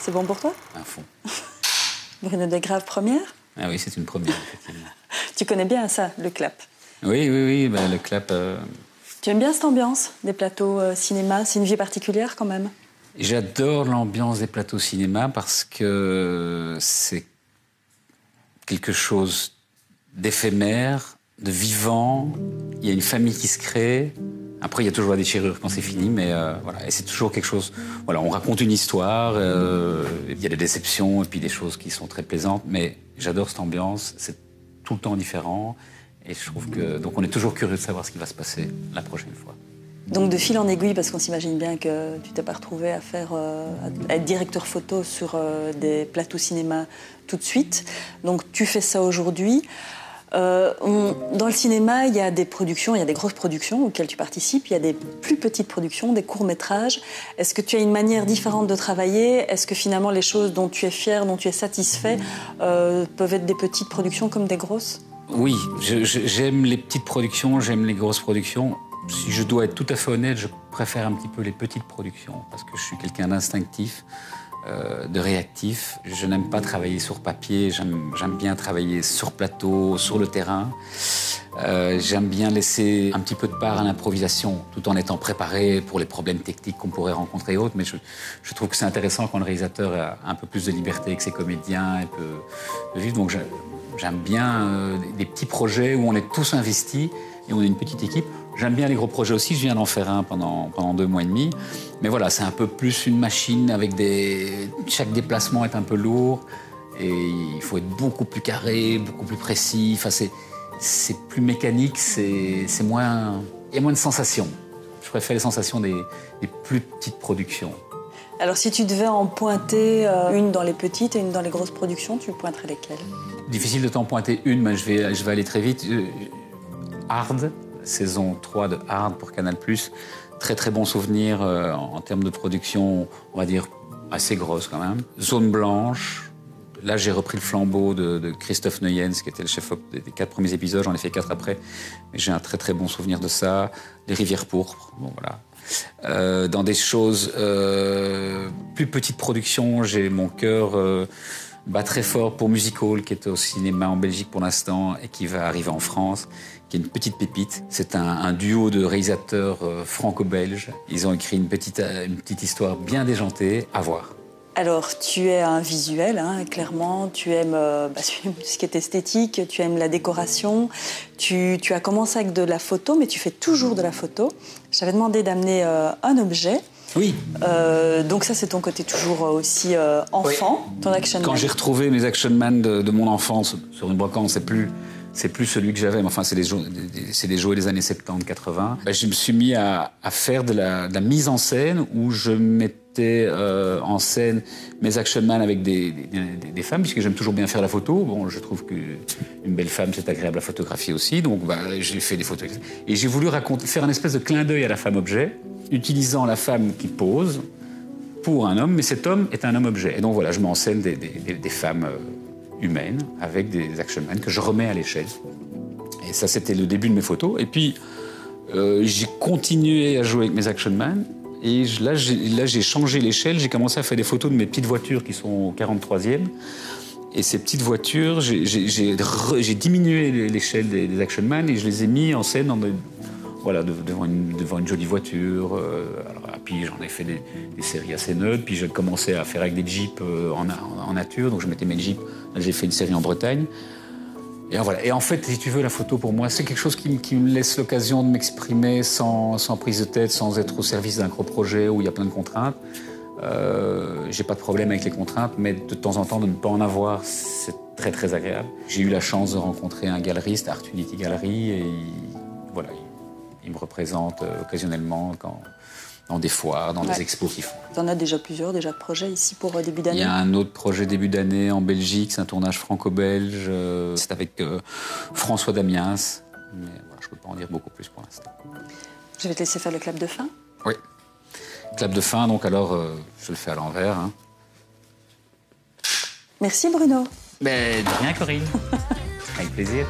C'est bon pour toi? À fond. Bruno Desgraves, première? Ah oui, c'est une première, effectivement. Tu connais bien ça, le clap? Oui, bah, le clap... Tu aimes bien cette ambiance des plateaux cinéma? C'est une vie particulière quand même? J'adore l'ambiance des plateaux cinéma parce que c'est quelque chose d'éphémère, de vivant. Il y a une famille qui se crée. Après, il y a toujours la déchirure quand c'est fini, mais voilà. Et c'est toujours quelque chose... Voilà, on raconte une histoire, il y a des déceptions et puis des choses qui sont très plaisantes, mais j'adore cette ambiance, c'est tout le temps différent. Et je trouve que... Donc on est toujours curieux de savoir ce qui va se passer la prochaine fois. Donc de fil en aiguille, parce qu'on s'imagine bien que tu t'es pas retrouvé à être directeur photo sur des plateaux cinéma tout de suite. Donc tu fais ça aujourd'hui. Dans le cinéma, il y a des productions, il y a des grosses productions auxquelles tu participes, il y a des plus petites productions, des courts-métrages. Est-ce que tu as une manière différente de travailler? Est-ce que finalement les choses dont tu es fier, dont tu es satisfait, peuvent être des petites productions comme des grosses? Oui, j'aime les petites productions, j'aime les grosses productions. Si je dois être tout à fait honnête, je préfère un petit peu les petites productions parce que je suis quelqu'un d'instinctif, de réactif. Je n'aime pas travailler sur papier, j'aime bien travailler sur plateau, sur le terrain. J'aime bien laisser un petit peu de part à l'improvisation tout en étant préparé pour les problèmes techniques qu'on pourrait rencontrer et autres. Mais je trouve que c'est intéressant quand le réalisateur a un peu plus de liberté que ses comédiens et peut vivre. Donc j'aime bien des petits projets où on est tous investis et on est une petite équipe. J'aime bien les gros projets aussi, je viens d'en faire un pendant 2 mois et demi. Mais voilà, c'est un peu plus une machine avec chaque déplacement est un peu lourd et il faut être beaucoup plus carré, beaucoup plus précis. Enfin, c'est plus mécanique, c'est moins... Il y a moins de sensations. Je préfère les sensations des plus petites productions. Alors si tu devais en pointer une dans les petites et une dans les grosses productions, tu pointerais lesquelles? Difficile de t'en pointer une, mais je vais aller très vite. Hard, saison 3 de Hard pour Canal+. Très bon souvenir en termes de production, on va dire assez grosse quand même. Zone blanche. Là, j'ai repris le flambeau de Christophe Neuyens, qui était le chef-op des 4 premiers épisodes. J'en ai fait 4 après. Mais j'ai un très bon souvenir de ça. Les Rivières pourpres, bon voilà. Dans des choses plus petites productions, j'ai mon cœur bat très fort pour Musical, qui est au cinéma en Belgique pour l'instant et qui va arriver en France, qui est une petite pépite. C'est un duo de réalisateurs franco-belges. Ils ont écrit une petite histoire bien déjantée, à voir. Alors, tu es un visuel, hein, clairement. Tu aimes ce qui est esthétique, tu aimes la décoration. Tu as commencé avec de la photo, mais tu fais toujours de la photo. Je t'avais demandé d'amener un objet. Oui. Donc ça, c'est ton côté toujours aussi enfant, oui. Ton action man. Quand j'ai retrouvé mes action man de mon enfance sur une brocante, c'est plus celui que j'avais, mais enfin, c'est des jouets des années 70-80. Je me suis mis à faire de la mise en scène où je mettais en scène mes action man avec des femmes, puisque j'aime toujours bien faire la photo. Bon, je trouve qu'une belle femme, c'est agréable à photographier aussi, donc j'ai fait des photos. Et j'ai voulu faire un espèce de clin d'œil à la femme-objet, utilisant la femme qui pose pour un homme, mais cet homme est un homme-objet. Et donc voilà, je mets en scène des femmes humaines avec des action man que je remets à l'échelle. Et ça, c'était le début de mes photos. Et puis, j'ai continué à jouer avec mes action man. Et là, j'ai changé l'échelle. J'ai commencé à faire des photos de mes petites voitures qui sont au 43e. Et ces petites voitures, j'ai diminué l'échelle des action man et je les ai mis en scène devant une jolie voiture. Puis j'en ai fait des séries assez neutres. Puis j'ai commencé à faire avec des jeeps en nature. Donc je mettais mes jeeps. Là, j'ai fait une série en Bretagne. Et voilà. Et en fait, si tu veux, la photo pour moi, c'est quelque chose qui me laisse l'occasion de m'exprimer sans prise de tête, sans être au service d'un gros projet où il y a plein de contraintes. J'ai pas de problème avec les contraintes, mais de temps en temps, de ne pas en avoir, c'est très agréable. J'ai eu la chance de rencontrer un galeriste, Art Unity Gallery, et il me représente occasionnellement dans des foires, dans des expos qu'ils font. Tu en as déjà plusieurs de projets ici pour début d'année? Il y a un autre projet début d'année en Belgique, c'est un tournage franco-belge, c'est avec François Damiens, mais voilà, je ne peux pas en dire beaucoup plus pour l'instant. Je vais te laisser faire le clap de fin. Oui. Clap de fin, donc alors je le fais à l'envers. Hein. Merci Bruno. Mais de rien Corinne, avec plaisir.